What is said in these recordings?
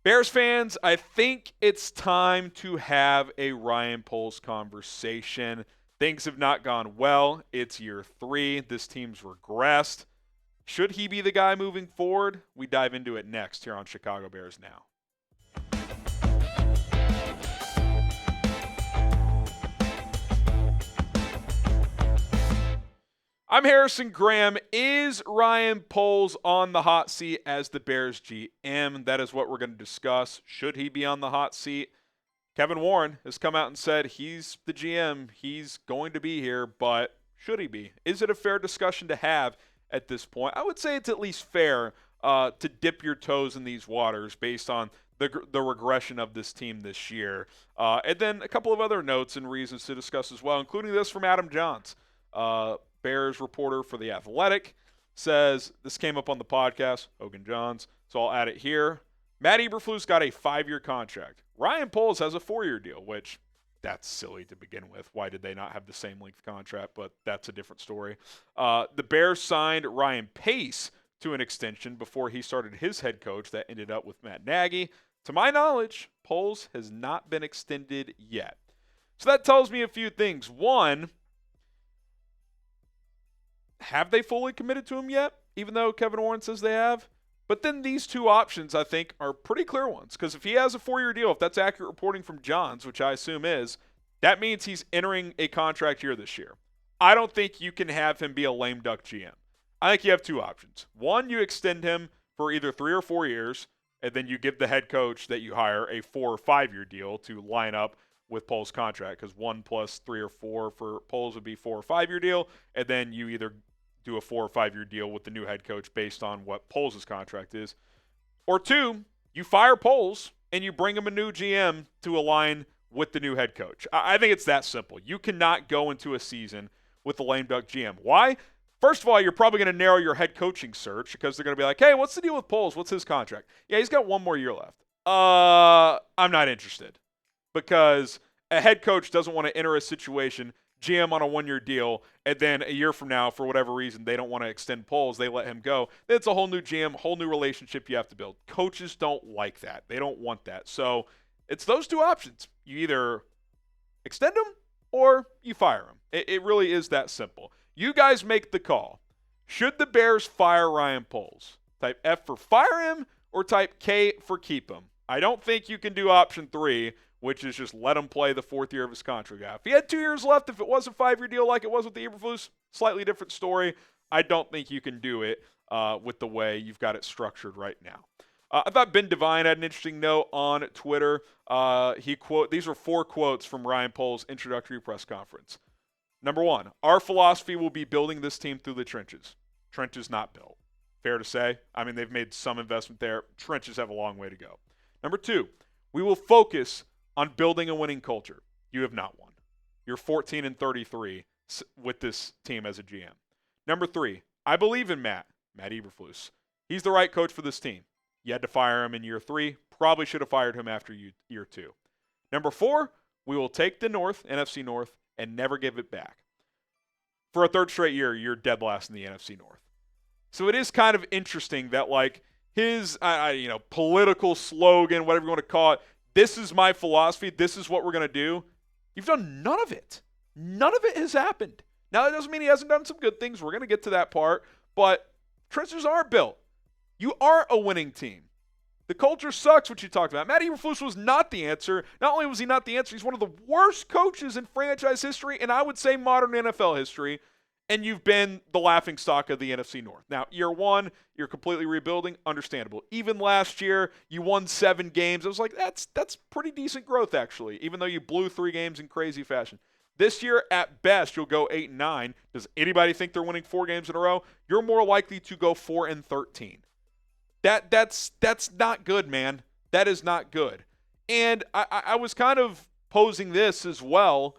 Bears fans, I think it's time to have a Ryan Poles conversation. Things have not gone well. It's year 3. This team's regressed. Should he be the guy moving forward? We dive into it next here on Chicago Bears Now. I'm Harrison Graham. Is Ryan Poles on the hot seat as the Bears GM? That is what we're going to discuss. Should he be on the hot seat? Kevin Warren has come out and said he's the GM. He's going to be here, but should he be? Is it a fair discussion to have at this point? I would say it's at least fair to dip your toes in these waters based on the regression of this team this year. And then a couple of other notes and reasons to discuss as well, including this from Adam Johns. Bears reporter for The Athletic, says, this came up on the podcast, Hogan Johns, so I'll add it here. Matt Eberflus got a 5-year contract. Ryan Poles has a 4-year deal, which that's silly to begin with. Why did they not have the same length contract? But that's a different story. The Bears signed Ryan Pace to an extension before he started his head coach that ended up with Matt Nagy. To my knowledge, Poles has not been extended yet. So that tells me a few things. One, have they fully committed to him yet, even though Kevin Warren says they have? But then these two options, I think, are pretty clear ones. Because if he has a 4-year deal, if that's accurate reporting from Johns, which I assume is, that means he's entering a contract year this year. I don't think you can have him be a lame duck GM. I think you have two options. One, you extend him for either 3 or 4 years, and then you give the head coach that you hire a 4 or 5-year deal to line up with Poles' contract, because 1 plus 3 or 4 for Poles would be 4 or 5-year deal, and then you either do a 4 or 5-year deal with the new head coach based on what Poles' contract is. Or 2, you fire Poles and you bring him a new GM to align with the new head coach. I think it's that simple. You cannot go into a season with the lame duck GM. Why? First of all, you're probably going to narrow your head coaching search because they're going to be like, hey, what's the deal with Poles? What's his contract? Yeah, he's got 1 more year left. I'm not interested, because a head coach doesn't want to enter a situation, GM on a 1-year deal, and then a year from now, for whatever reason, they don't want to extend Poles, they let him go. Then it's a whole new GM, whole new relationship you have to build. Coaches don't like that. They don't want that. So it's those two options. You either extend him or you fire him. It really is that simple. You guys make the call. Should the Bears fire Ryan Poles? Type F for fire him or type K for keep him. I don't think you can do option 3, which is just let him play the 4th year of his contract. If he had 2 years left, if it was a 5-year deal like it was with the Eberflus, slightly different story. I don't think you can do it with the way you've got it structured right now. I thought Ben Devine had an interesting note on Twitter. These are 4 quotes from Ryan Poles' introductory press conference. Number 1, our philosophy will be building this team through the trenches. Trenches not built. Fair to say. I mean, they've made some investment there. Trenches have a long way to go. Number 2, we will focus on building a winning culture. You have not won. You're 14-33 with this team as a GM. Number 3, I believe in Matt Eberflus. He's the right coach for this team. You had to fire him in year 3. Probably should have fired him after year 2. Number 4, we will take the NFC North, and never give it back. For a 3rd straight year, you're dead last in the NFC North. So it is kind of interesting that, like, his political slogan, whatever you want to call it, this is my philosophy, this is what we're going to do. You've done none of it. None of it has happened. Now, that doesn't mean he hasn't done some good things. We're going to get to that part. But trenches are built. You are a winning team. The culture sucks, what you talked about. Matt Eberflus was not the answer. Not only was he not the answer, he's one of the worst coaches in franchise history, and I would say modern NFL history. And you've been the laughingstock of the NFC North. Now, year 1, you're completely rebuilding. Understandable. Even last year, you won 7 games. I was like, that's pretty decent growth, actually, even though you blew 3 games in crazy fashion. This year, at best, you'll go 8-9. Does anybody think they're winning 4 games in a row? You're more likely to go 4-13. That's not good, man. That is not good. And I was kind of posing this as well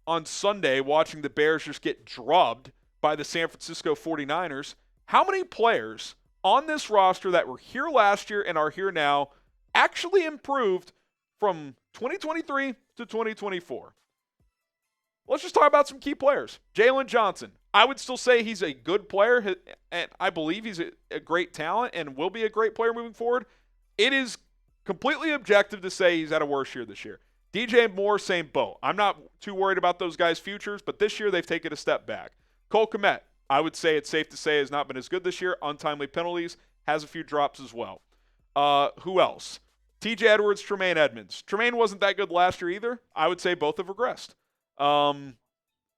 on Sunday, watching the Bears just get drubbed by the San Francisco 49ers. How many players on this roster that were here last year and are here now actually improved from 2023 to 2024? Let's just talk about some key players. Jalen Johnson. I would still say he's a good player, and I believe he's a great talent and will be a great player moving forward. It is completely objective to say he's had a worse year this year. DJ Moore, same boat. I'm not too worried about those guys' futures, but this year they've taken a step back. Cole Kmet, I would say it's safe to say has not been as good this year. Untimely penalties, has a few drops as well. Who else? TJ Edwards, Tremaine Edmunds. Tremaine wasn't that good last year either. I would say both have regressed.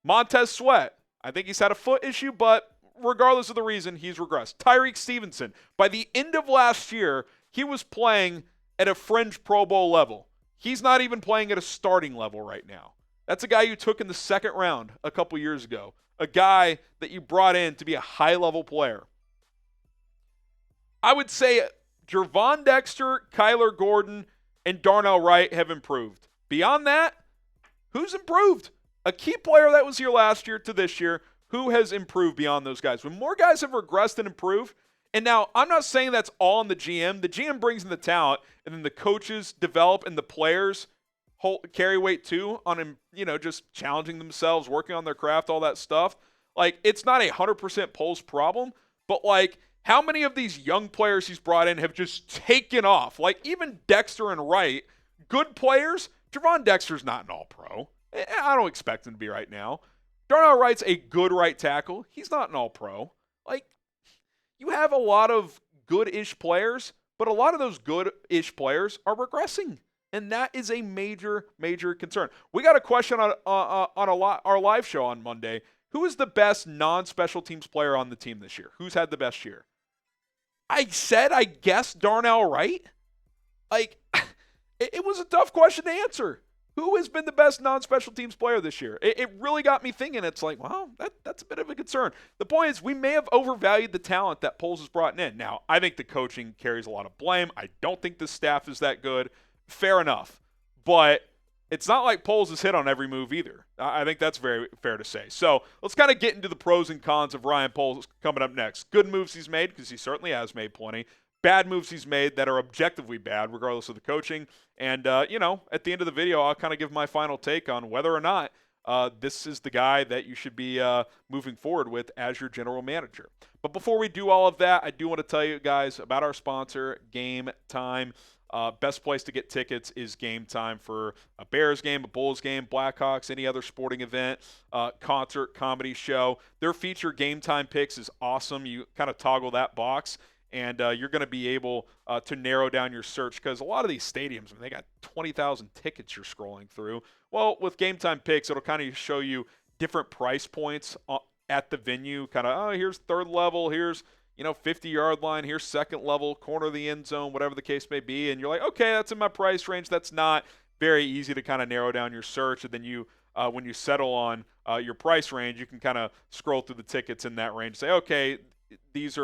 Montez Sweat, I think he's had a foot issue, but regardless of the reason, he's regressed. Tyreek Stevenson, by the end of last year, he was playing at a fringe Pro Bowl level. He's not even playing at a starting level right now. That's a guy you took in the second round a couple years ago. A guy that you brought in to be a high-level player. I would say Gervon Dexter, Kyler Gordon, and Darnell Wright have improved. Beyond that, who's improved? A key player that was here last year to this year, who has improved beyond those guys? When more guys have regressed and improved, and now I'm not saying that's all on the GM. The GM brings in the talent, and then the coaches develop and the players carry weight too on him, just challenging themselves, working on their craft, all that stuff. Like, it's not 100% Poles' problem, but like, how many of these young players he's brought in have just taken off? Like, even Dexter and Wright, good players. Gervon Dexter's not an all-pro. I don't expect him to be right now. Darnell Wright's a good right tackle. He's not an all-pro. Like, you have a lot of good-ish players, but a lot of those good-ish players are regressing. And that is a major, major concern. We got a question on our live show on Monday. Who is the best non-special teams player on the team this year? Who's had the best year? I guess Darnell Wright. Like, it was a tough question to answer. Who has been the best non-special teams player this year? It really got me thinking. It's like, well, that's a bit of a concern. The point is, we may have overvalued the talent that Poles has brought in. Now, I think the coaching carries a lot of blame. I don't think the staff is that good. Fair enough. But it's not like Poles has hit on every move either. I think that's very fair to say. So let's kind of get into the pros and cons of Ryan Poles coming up next. Good moves he's made, because he certainly has made plenty. Bad moves he's made that are objectively bad, regardless of the coaching. And, at the end of the video, I'll kind of give my final take on whether or not this is the guy that you should be moving forward with as your general manager. But before we do all of that, I do want to tell you guys about our sponsor, Game Time. Best place to get tickets is Game Time for a Bears game, a Bulls game, Blackhawks, any other sporting event, concert, comedy show. Their feature Game Time picks is awesome. You kind of toggle that box, and you're going to be able to narrow down your search, because a lot of these stadiums, they got 20,000 tickets you're scrolling through. Well, with Game Time picks, it'll kind of show you different price points at the venue. Kind of, here's third level, here's 50-yard line, here's second level, corner of the end zone, whatever the case may be. And you're like, okay, that's in my price range. That's not very easy to kind of narrow down your search. And then you, when you settle on your price range, you can kind of scroll through the tickets in that range. Say, okay, this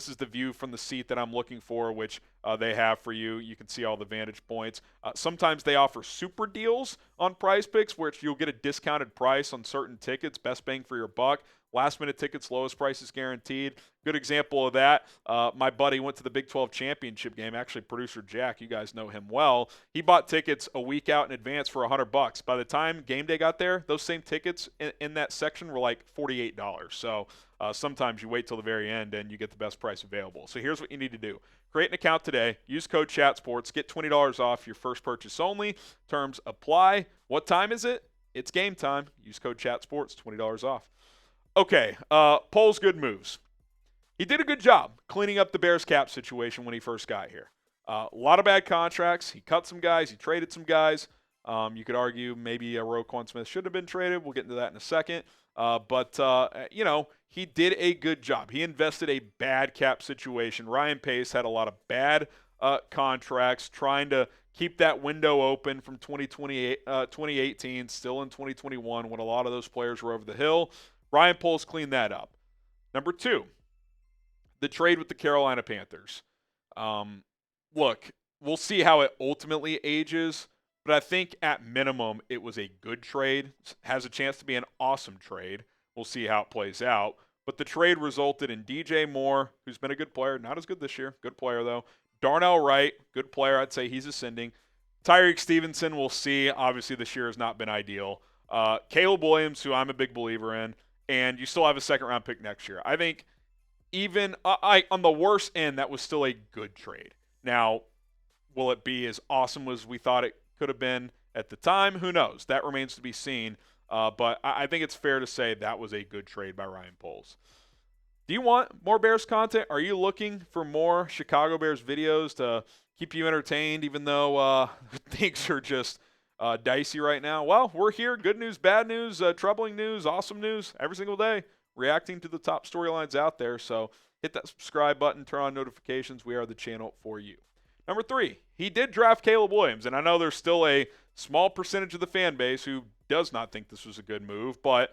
is the view from the seat that I'm looking for, which they have for you. You can see all the vantage points. Sometimes they offer super deals on Prize Picks, which you'll get a discounted price on certain tickets, best bang for your buck. Last-minute tickets, lowest prices guaranteed. Good example of that. My buddy went to the Big 12 championship game. Actually, producer Jack, you guys know him well. He bought tickets a week out in advance for $100. By the time game day got there, those same tickets in that section were like $48. So sometimes you wait till the very end and you get the best price available. So here's what you need to do. Create an account today. Use code ChatSports. Get $20 off your first purchase only. Terms apply. What time is it? It's game time. Use code ChatSports. $20 off. Okay, Poles' good moves. He did a good job cleaning up the Bears cap situation when he first got here. A lot of bad contracts. He cut some guys. He traded some guys. You could argue maybe Roquan Smith should have been traded. We'll get into that in a second. But he did a good job. He invested a bad cap situation. Ryan Pace had a lot of bad contracts, trying to keep that window open from 2018, still in 2021, when a lot of those players were over the hill. Ryan Poles cleaned that up. Number two, the trade with the Carolina Panthers. Look, we'll see how it ultimately ages, but I think at minimum it was a good trade. Has a chance to be an awesome trade. We'll see how it plays out. But the trade resulted in DJ Moore, who's been a good player, not as good this year, good player though. Darnell Wright, good player, I'd say he's ascending. Tyreek Stevenson, we'll see. Obviously this year has not been ideal. Caleb Williams, who I'm a big believer in. And you still have a second-round pick next year. I think even on the worst end, that was still a good trade. Now, will it be as awesome as we thought it could have been at the time? Who knows? That remains to be seen. But I think it's fair to say that was a good trade by Ryan Poles. Do you want more Bears content? Are you looking for more Chicago Bears videos to keep you entertained, even though things are just dicey right now? Well, we're here. Good news, bad news, troubling news, awesome news, every single day, reacting to the top storylines out there. So hit that subscribe button, turn on notifications. We are the channel for you. Number 3, he did draft Caleb Williams, and I know there's still a small percentage of the fan base who does not think this was a good move, but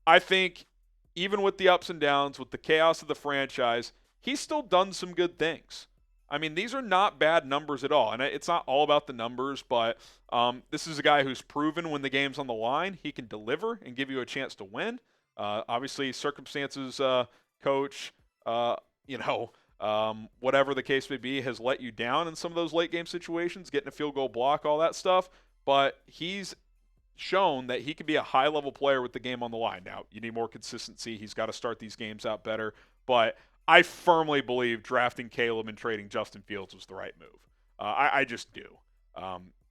I think even with the ups and downs, with the chaos of the franchise, he's still done some good things. I mean, these are not bad numbers at all, and it's not all about the numbers, but this is a guy who's proven when the game's on the line, he can deliver and give you a chance to win. Obviously, circumstances, coach, whatever the case may be, has let you down in some of those late game situations, getting a field goal block, all that stuff, but he's shown that he can be a high-level player with the game on the line. Now, you need more consistency. He's got to start these games out better. But I firmly believe drafting Caleb and trading Justin Fields was the right move. I just do.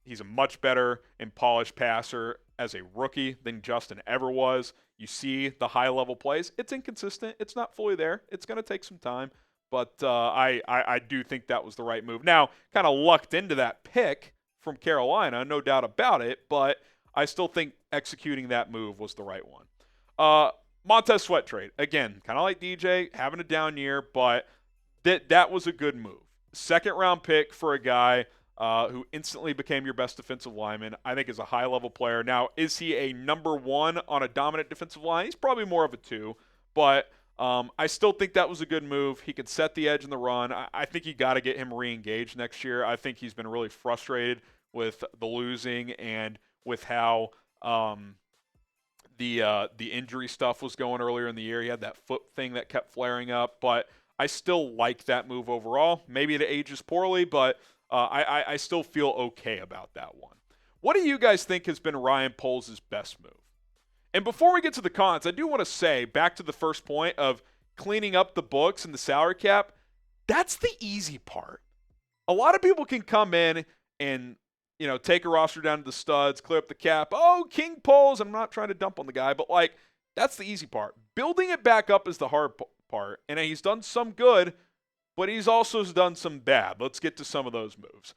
He's a much better and polished passer as a rookie than Justin ever was. You see the high-level plays. It's inconsistent. It's not fully there. It's going to take some time. But I do think that was the right move. Now, kind of lucked into that pick from Carolina, no doubt about it, but I still think executing that move was the right one. Montez Sweat trade. Again, kind of like DJ, having a down year, but that was a good move. Second-round pick for a guy who instantly became your best defensive lineman, I think is a high-level player. Now, is he a number 1 on a dominant defensive line? He's probably more of a 2, but I still think that was a good move. He could set the edge in the run. I think you got to get him re-engaged next year. I think he's been really frustrated with the losing and with how the injury stuff was going earlier in the year. He had that foot thing that kept flaring up, but I still like that move overall. Maybe it ages poorly, but I still feel okay about that one. What do you guys think has been Ryan Poles' best move? And before we get to the cons, I do want to say, back to the first point of cleaning up the books and the salary cap, that's the easy part. A lot of people can come in and take a roster down to the studs, clear up the cap. Oh, King Poles. I'm not trying to dump on the guy, but that's the easy part. Building it back up is the hard part. And he's done some good, but he's also done some bad. Let's get to some of those moves.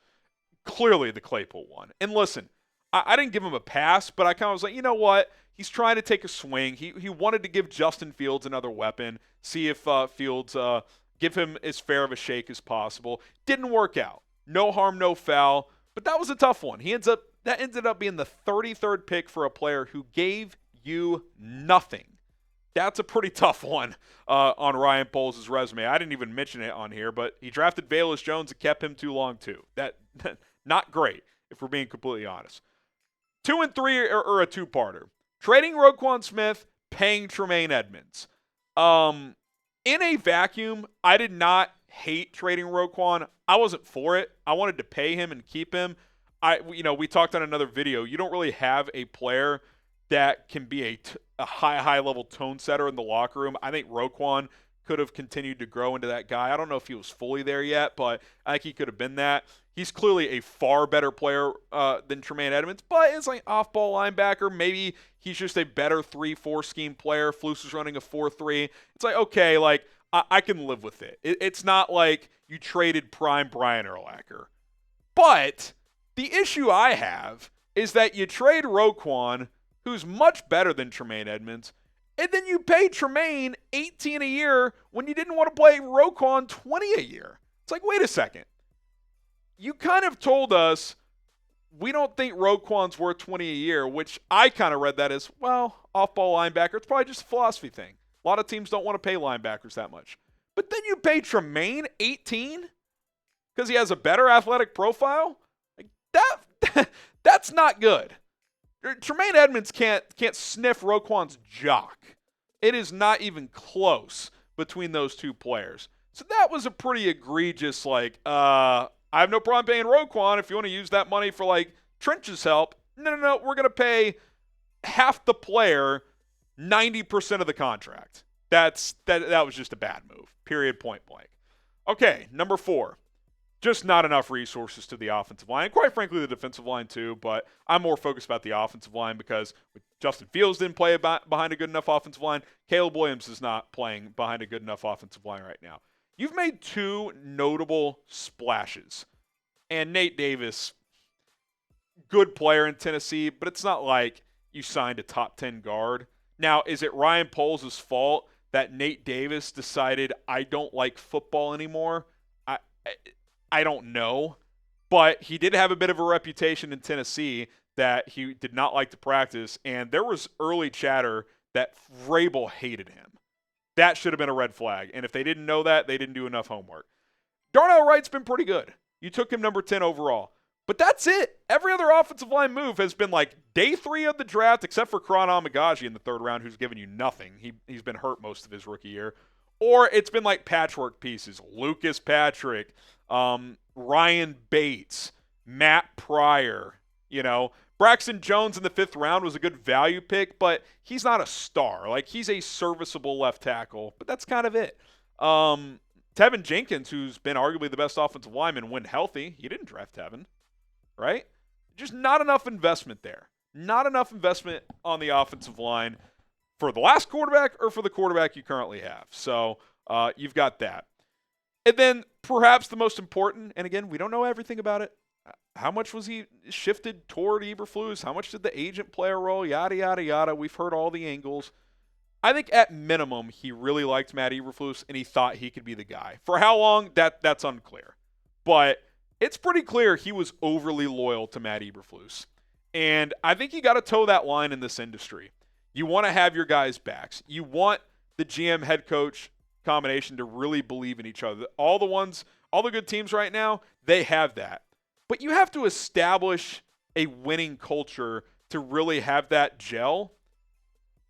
Clearly the Claypool one. And listen, I didn't give him a pass, but I kind of was like, you know what? He's trying to take a swing. He wanted to give Justin Fields another weapon, see if Fields give him as fair of a shake as possible. Didn't work out. No harm, no foul. But that was a tough one. That ended up being the 33rd pick for a player who gave you nothing. That's a pretty tough one on Ryan Poles' resume. I didn't even mention it on here, but he drafted Velus Jones and kept him too long too. That not great, if we're being completely honest. 2 and 3 are a two-parter. Trading Roquan Smith, paying Tremaine Edmunds. In a vacuum, I did not hate trading Roquan. I wasn't for it. I wanted to pay him and keep him. We talked on another video. You don't really have a player that can be a high level tone setter in the locker room. I think Roquan could have continued to grow into that guy. I don't know if he was fully there yet, but I think he could have been that. He's clearly a far better player than Tremaine Edmunds, but it's like off-ball linebacker. Maybe he's just a better 3-4 scheme player. Flus is running a 4-3. It's like, okay, I can live with it. It's not like you traded prime Brian Urlacher. But the issue I have is that you trade Roquan, who's much better than Tremaine Edmunds, and then you pay Tremaine $18 a year when you didn't want to play Roquan $20 a year. It's like, wait a second. You kind of told us we don't think Roquan's worth $20 a year, which I kind of read that as, well, off-ball linebacker. It's probably just a philosophy thing. A lot of teams don't want to pay linebackers that much. But then you pay Tremaine $18 because he has a better athletic profile? That's not good. Tremaine Edmunds can't sniff Roquan's jock. It is not even close between those two players. So that was a pretty egregious, I have no problem paying Roquan if you want to use that money for, trenches help. No, we're going to pay half the player 90% of the contract. That was just a bad move, period, point blank. Okay, number 4. Just not enough resources to the offensive line. And quite frankly, the defensive line too, but I'm more focused about the offensive line because Justin Fields didn't play behind a good enough offensive line. Caleb Williams is not playing behind a good enough offensive line right now. You've made two notable splashes. And Nate Davis, good player in Tennessee, but it's not like you signed a top 10 guard. Now, is it Ryan Poles' fault that Nate Davis decided I don't like football anymore? I don't know, but he did have a bit of a reputation in Tennessee that he did not like to practice, and there was early chatter that Vrabel hated him. That should have been a red flag, and if they didn't know that, they didn't do enough homework. Darnell Wright's been pretty good. You took him number 10 overall, but that's it. Every other offensive line move has been like day 3 of the draft, except for Kron Amagaji in the 3rd round, who's given you nothing. He's been hurt most of his rookie year. Or it's been like patchwork pieces. Lucas Patrick, Ryan Bates, Matt Pryor, Braxton Jones in the 5th round was a good value pick, but he's not a star. Like, he's a serviceable left tackle, but that's kind of it. Tevin Jenkins, who's been arguably the best offensive lineman when healthy, you didn't draft Tevin, right? Just not enough investment there. Not enough investment on the offensive line for the last quarterback or for the quarterback you currently have. So you've got that. And then perhaps the most important, and again, we don't know everything about it. How much was he shifted toward Eberflus? How much did the agent play a role? Yada, yada, yada. We've heard all the angles. I think at minimum, he really liked Matt Eberflus, and he thought he could be the guy. For how long, that's unclear. But it's pretty clear he was overly loyal to Matt Eberflus. And I think you got to toe that line in this industry. You want to have your guys' backs. You want the GM head coach combination to really believe in each other. All the good teams right now, they have that. But you have to establish a winning culture to really have that gel.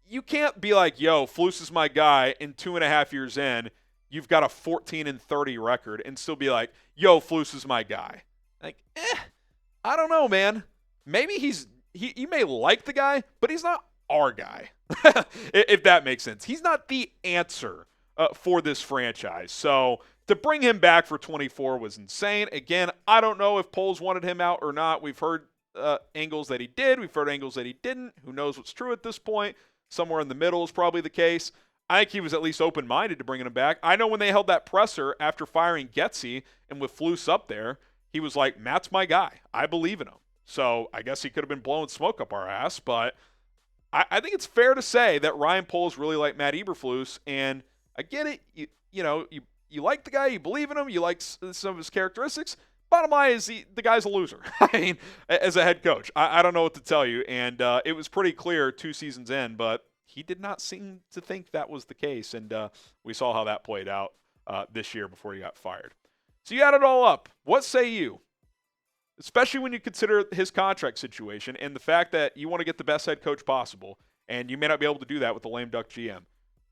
You can't be like, yo, Flus is my guy, and 2.5 years in, you've got a 14-30 record, and still be like, yo, Flus is my guy. Like, I don't know, man. Maybe you may like the guy, but he's not our guy, if that makes sense. He's not the answer for this franchise. So to bring him back for 24 was insane. Again, I don't know if Poles wanted him out or not. We've heard angles that he did. We've heard angles that he didn't. Who knows what's true at this point? Somewhere in the middle is probably the case. I think he was at least open-minded to bringing him back. I know when they held that presser after firing Getsy and with Flus up there, he was like, Matt's my guy. I believe in him. So I guess he could have been blowing smoke up our ass, but I think it's fair to say that Ryan Poles really liked Matt Eberflus, and I get it. You like the guy, you believe in him, you like some of his characteristics. Bottom line is the guy's a loser. I mean, as a head coach, I don't know what to tell you, and it was pretty clear 2 seasons in, but he did not seem to think that was the case, and we saw how that played out this year before he got fired. So you add it all up. What say you? Especially when you consider his contract situation and the fact that you want to get the best head coach possible, and you may not be able to do that with the lame duck GM.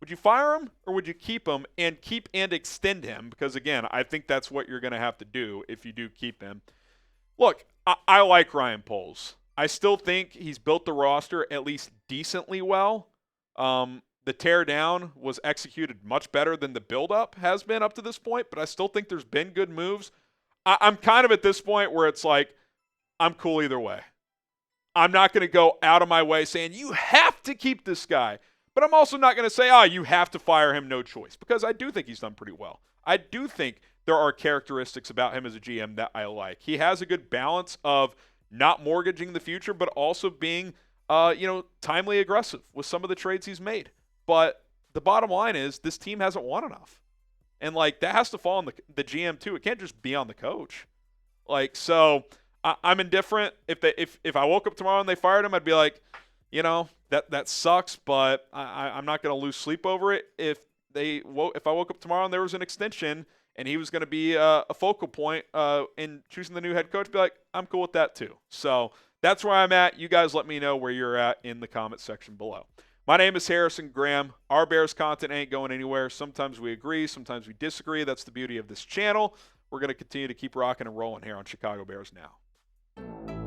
Would you fire him, or would you keep him and extend him? Because, again, I think that's what you're going to have to do if you do keep him. Look, I like Ryan Poles. I still think he's built the roster at least decently well. The tear down was executed much better than the build-up has been up to this point, but I still think there's been good moves. I'm kind of at this point where it's like, I'm cool either way. I'm not going to go out of my way saying, you have to keep this guy. But I'm also not going to say, you have to fire him, no choice. Because I do think he's done pretty well. I do think there are characteristics about him as a GM that I like. He has a good balance of not mortgaging the future, but also being, timely aggressive with some of the trades he's made. But the bottom line is this team hasn't won enough. And, that has to fall on the GM, too. It can't just be on the coach. So I'm indifferent. If I woke up tomorrow and they fired him, I'd be like, that sucks, but I'm not going to lose sleep over it. If I woke up tomorrow and there was an extension and he was going to be a focal point in choosing the new head coach, I'd be like, I'm cool with that, too. So that's where I'm at. You guys let me know where you're at in the comment section below. My name is Harrison Graham. Our Bears content ain't going anywhere. Sometimes we agree, sometimes we disagree. That's the beauty of this channel. We're going to continue to keep rocking and rolling here on Chicago Bears Now.